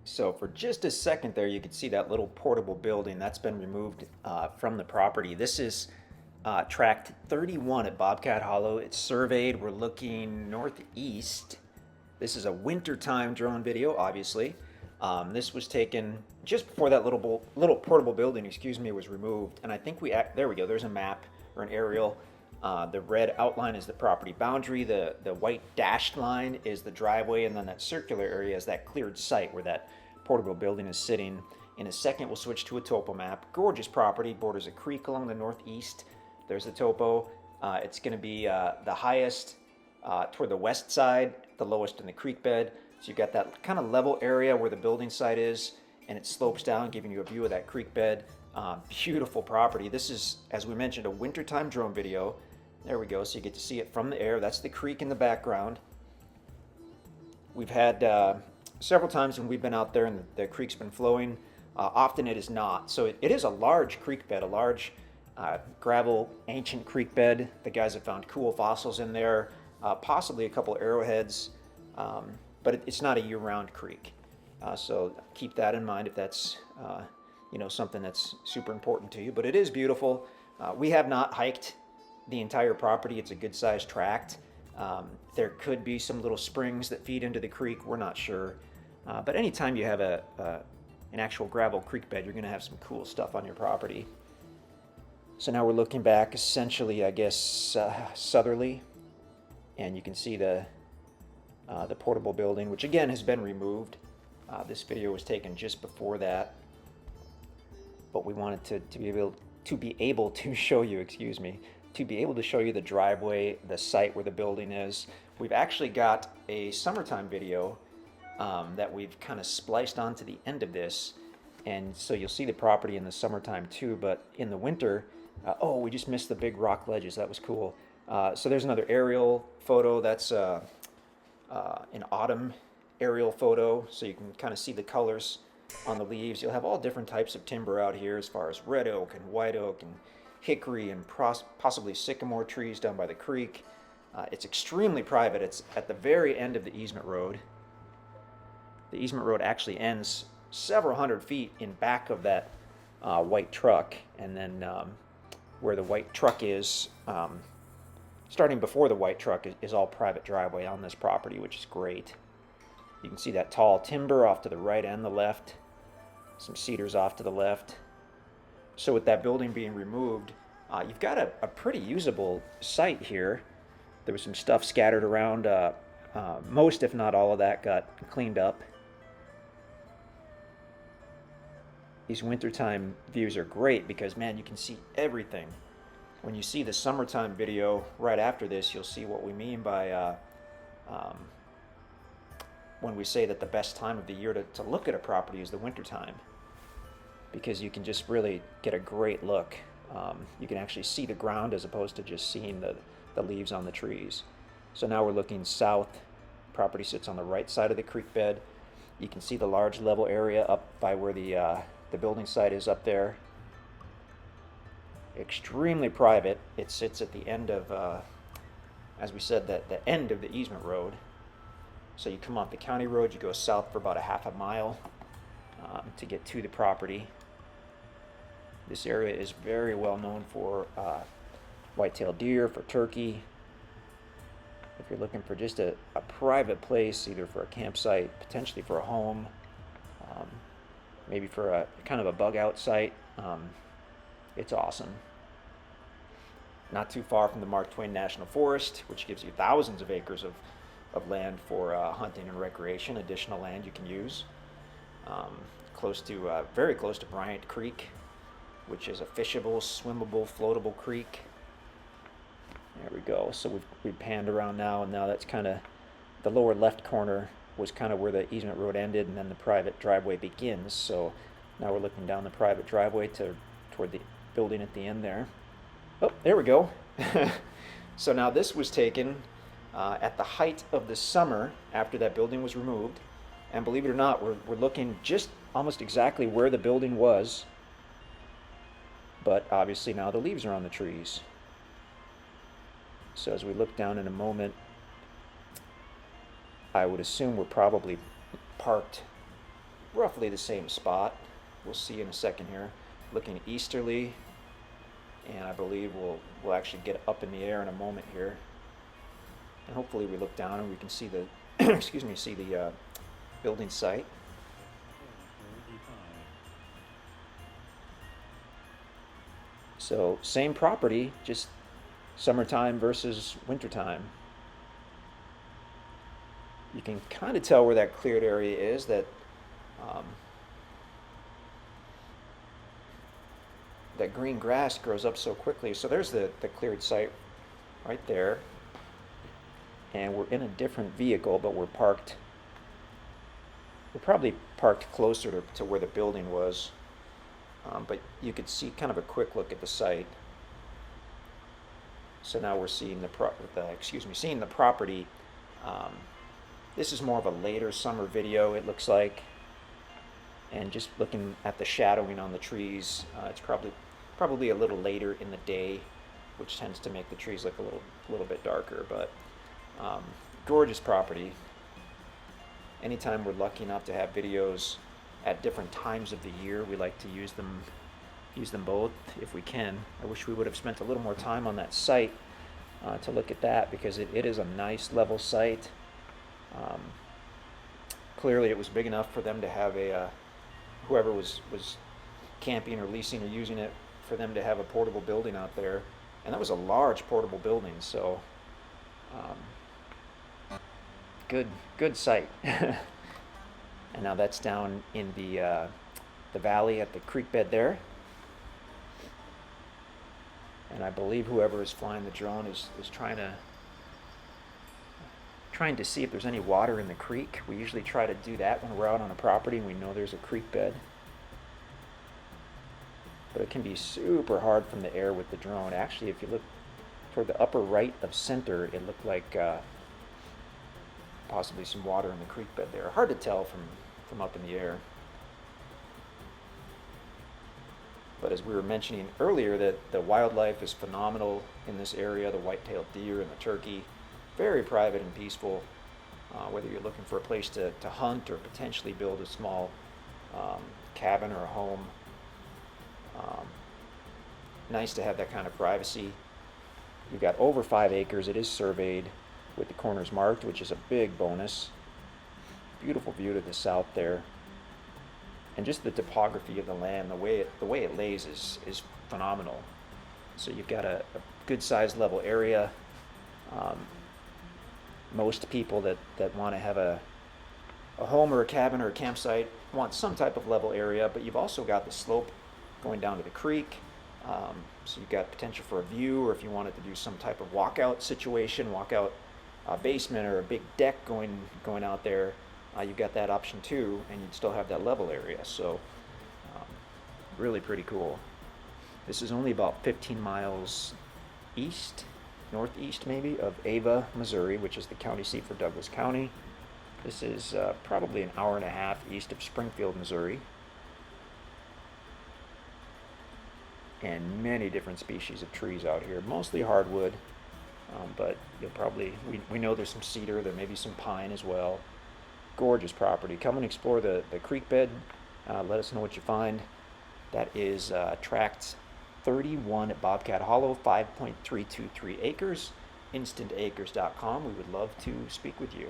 So for just a second there, you could see that little portable building that's been removed from the property. This is tract 31 at Bobcat Hollow. It's surveyed. We're looking northeast. This is a wintertime drone video, obviously. This was taken just before that little portable building, excuse me, was removed. And I think there we go. There's a map or an aerial. The red outline is the property boundary. The white dashed line is the driveway, and then that circular area is that cleared site where that portable building is sitting. In a second, we'll switch to a topo map. Gorgeous property, borders a creek along the northeast. There's the topo. It's going to be the highest toward the west side, the lowest in the creek bed. So you've got that kind of level area where the building site is, and it slopes down, giving you a view of that creek bed. Beautiful property. This is, as we mentioned, a wintertime drone video. There we go, so you get to see it from the air. That's the creek in the background. We've had several times when we've been out there and the creek's been flowing. Often it is not. So it is a large creek bed, a large gravel ancient creek bed. The guys have found cool fossils in there, possibly a couple arrowheads, but it's not a year-round creek. So keep that in mind if that's something that's super important to you. But it is beautiful. We have not hiked the entire property. It's a good-sized tract. There could be some little springs that feed into the creek. We're not sure. But anytime you have an actual gravel creek bed, you're going to have some cool stuff on your property. So now we're looking back, essentially, I guess, southerly, and you can see the portable building, which again has been removed. This video was taken just before that, but we wanted to be able to show you, excuse me, to be able to show you the driveway, the site where the building is. We've actually got a summertime video that we've kind of spliced onto the end of this, and so you'll see the property in the summertime too, but in the winter, we just missed the big rock ledges. That was cool. So there's another aerial photo. That's an autumn aerial photo, so you can kind of see the colors on the leaves. You'll have all different types of timber out here, as far as red oak and white oak and hickory and possibly sycamore trees down by the creek. It's extremely private. It's at the very end of the easement road. The easement road actually ends several hundred feet in back of that white truck, and then where the white truck is, starting before the white truck, is all private driveway on this property, which is great. You can see that tall timber off to the right and the left, some cedars off to the left. So with that building being removed, you've got a pretty usable site here. There was some stuff scattered around. Most, if not all of that, got cleaned up. These wintertime views are great because, man, you can see everything. When you see the summertime video right after this, you'll see what we mean by when we say that the best time of the year to look at a property is the wintertime, because you can just really get a great look. You can actually see the ground as opposed to just seeing the leaves on the trees. So now we're looking south. Property sits on the right side of the creek bed. You can see the large level area up by where the building site is up there. Extremely private. It sits at the end of, as we said, the end of the easement road. So you come off the county road, you go south for about a half a mile to get to the property. This area is very well known for white-tailed deer, for turkey. If you're looking for just a private place, either for a campsite, potentially for a home, maybe for a kind of a bug out site, it's awesome. Not too far from the Mark Twain National Forest, which gives you thousands of acres of land for hunting and recreation, additional land you can use. Very close to Bryant Creek, which is a fishable, swimmable, floatable creek. There we go. So we've panned around now, and now that's kind of the lower left corner was kind of where the easement road ended, and then the private driveway begins. So now we're looking down the private driveway toward the building at the end there. Oh, there we go. So now this was taken at the height of the summer after that building was removed, and believe it or not, we're looking just almost exactly where the building was, but obviously now the leaves are on the trees. So as we look down in a moment, I would assume we're probably parked roughly the same spot. We'll see in a second here. Looking easterly, and I believe we'll actually get up in the air in a moment here. And hopefully we look down and we can see the excuse me, see the building site. So same property, just summertime versus wintertime. You can kind of tell where that cleared area is, that green grass grows up so quickly. So there's the cleared site right there. And we're in a different vehicle, but we're probably parked closer to where the building was. But you could see kind of a quick look at the site. So now we're seeing seeing the property. This is more of a later summer video, it looks like. And just looking at the shadowing on the trees, it's probably a little later in the day, which tends to make the trees look a little bit darker. But gorgeous property. Anytime we're lucky enough to have videos at different times of the year, we like to use them both if we can. I wish we would have spent a little more time on that site to look at that, because it is a nice level site. Clearly it was big enough for them to have whoever was camping or leasing or using it, for them to have a portable building out there. And that was a large portable building, so good site. And now that's down in the valley at the creek bed there. And I believe whoever is flying the drone is trying to see if there's any water in the creek. We usually try to do that when we're out on a property and we know there's a creek bed. But it can be super hard from the air with the drone. Actually, if you look toward the upper right of center, it looked like possibly some water in the creek bed there. Hard to tell from up in the air. But as we were mentioning earlier, that the wildlife is phenomenal in this area, the white-tailed deer and the turkey. Very private and peaceful, whether you're looking for a place to hunt or potentially build a small cabin or a home. Nice to have that kind of privacy. You've got over 5 acres. It is surveyed with the corners marked, which is a big bonus. Beautiful view to the south there. And just the topography of the land, the way it lays is phenomenal. So you've got a good sized level area. Most people that want to have a home or a cabin or a campsite want some type of level area, but you've also got the slope going down to the creek. So you've got potential for a view, or if you wanted to do some type of walkout situation, walkout basement or a big deck going out there, you've got that option too, and you'd still have that level area. So really pretty cool. This is only about 15 miles northeast maybe, of Ava, Missouri, which is the county seat for Douglas County. This is probably an hour and a half east of Springfield, Missouri. And many different species of trees out here, mostly hardwood, but you'll probably, we know there's some cedar, there may be some pine as well. Gorgeous property. Come and explore the creek bed. Let us know what you find. That is tract 31 at Bobcat Hollow, 5.323 acres. InstantAcres.com. We would love to speak with you.